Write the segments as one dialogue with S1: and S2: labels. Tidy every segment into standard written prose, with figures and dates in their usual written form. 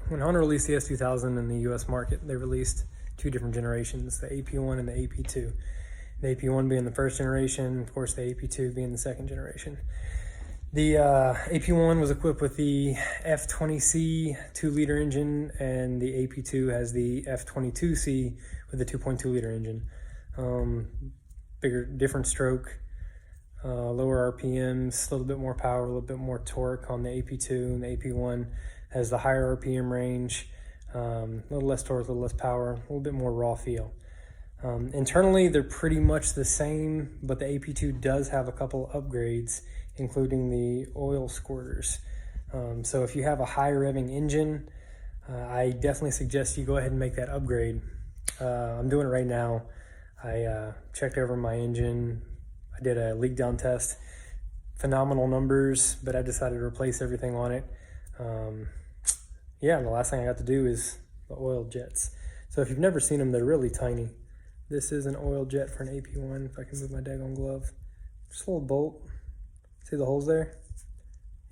S1: when Honda released the S2000 in the US market, they released two different generations, the AP1 and the AP2. The AP1 being the first generation, of course the AP2 being the second generation. The AP1 was equipped with the F20C 2-liter engine, and the AP2 has the F22C with the 2.2-liter engine. Bigger, different stroke, lower RPMs, a little bit more power, a little bit more torque on the AP2, and the AP1 has the higher RPM range, a little less torque, a little less power, a little bit more raw feel. Internally, they're pretty much the same, but the AP2 does have a couple upgrades, including the oil squirters. So if you have a high revving engine, I definitely suggest you go ahead and make that upgrade. I'm doing it right now. I checked over my engine. I did a leak down test. Phenomenal numbers, but I decided to replace everything on it. Yeah, and the last thing I got to do is the oil jets. So if you've never seen them, they're really tiny. This is an oil jet for an AP1. If I can move my daggone glove. Just a little bolt. See the holes there?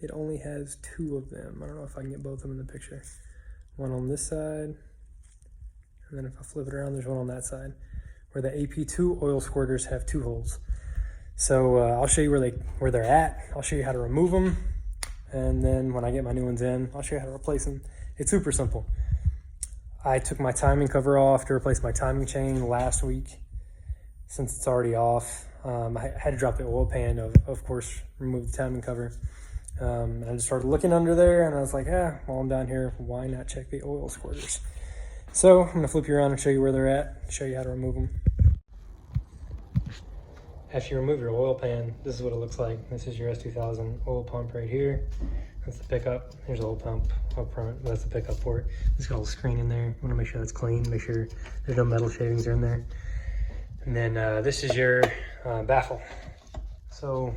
S1: It only has 2 of them. I don't know if I can get both of them in the picture. One on this side, and then if I flip it around, there's one on that side. Where the AP2 oil squirters have 2 holes. So I'll show you where they're at. I'll show you how to remove them, and then when I get my new ones in, I'll show you how to replace them. It's super simple. I took my timing cover off to replace my timing chain last week. Since it's already off, I had to drop the oil pan, of course, remove the timing cover. And I just started looking under there, and I was like, while I'm down here, why not check the oil squirters? So I'm gonna flip you around and show you where they're at, show you how to remove them. After you remove your oil pan, this is what it looks like. This is your S2000 oil pump right here. That's the pickup. Here's the oil pump up front. That's the pickup for it. It's got a little screen in there. You wanna make sure that's clean, make sure there's no metal shavings in there. And then this is your baffle. So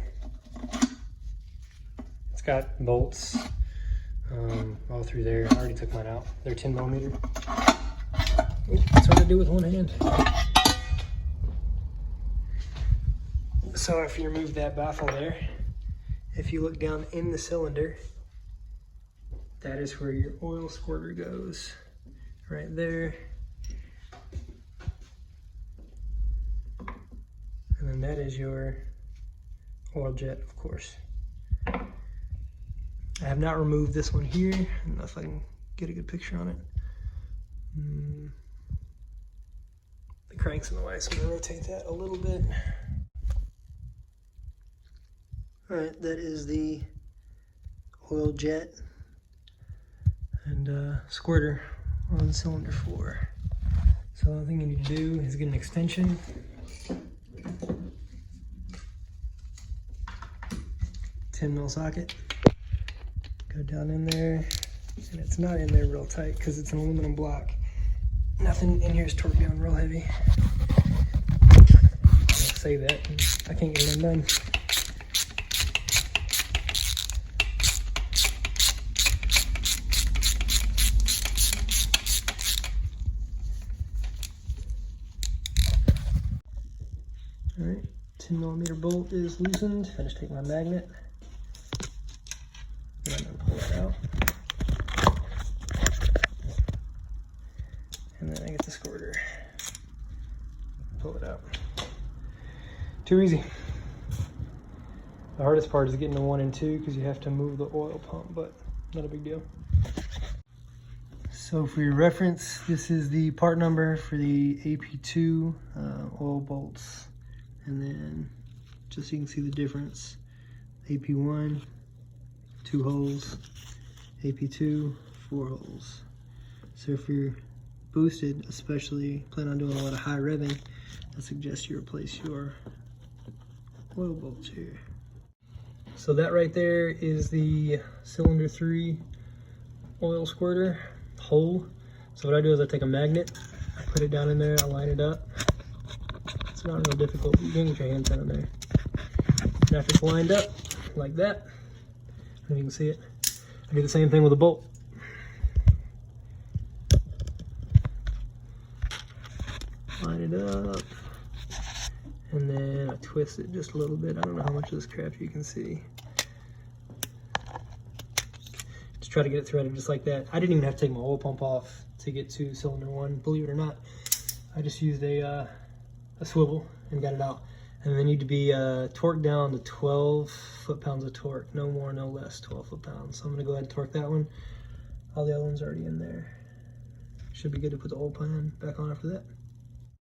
S1: it's got bolts all through there. I already took mine out. They're 10 millimeter. It's hard to do with one hand. So after you remove that baffle there, if you look down in the cylinder, that is where your oil squirter goes, right there. And then that is your oil jet, of course. I have not removed this one here. I don't know if I can get a good picture on it. The crank's in the way, so I'm gonna rotate that a little bit. All right, that is the oil jet and squirter on cylinder 4. So the only thing you need to do is get an extension. 10mm socket. Go down in there, and it's not in there real tight because it's an aluminum block. Nothing in here is torqued down real heavy. I'll say that, and I can't get it undone. All right, 10mm bolt is loosened. I just take my magnet. And I'm gonna pull that out. And then I get the squirter. Pull it out. Too easy. The hardest part is getting the 1 and 2 because you have to move the oil pump, but not a big deal. So for your reference, this is the part number for the AP2 oil bolts. And then just so you can see the difference, AP1, 2 holes, AP2, 4 holes. So if you're boosted, especially plan on doing a lot of high revving, I suggest you replace your oil bolts here. So that right there is the cylinder 3 oil squirter hole. So what I do is I take a magnet, I put it down in there, I line it up. It's not real difficult. You can get your hands down in there. And after it's lined up like that, and you can see it, I do the same thing with a bolt. Line it up, and then I twist it just a little bit. I don't know how much of this crap you can see. It's Just try to get it threaded just like that. I didn't even have to take my oil pump off to get to cylinder 1, believe it or not. I just used a swivel and got it out. And they need to be torqued down to 12 foot-pounds of torque. No more, no less, 12 foot-pounds. So I'm gonna go ahead and torque that one. All the other ones are already in there. Should be good to put the oil pan back on after that.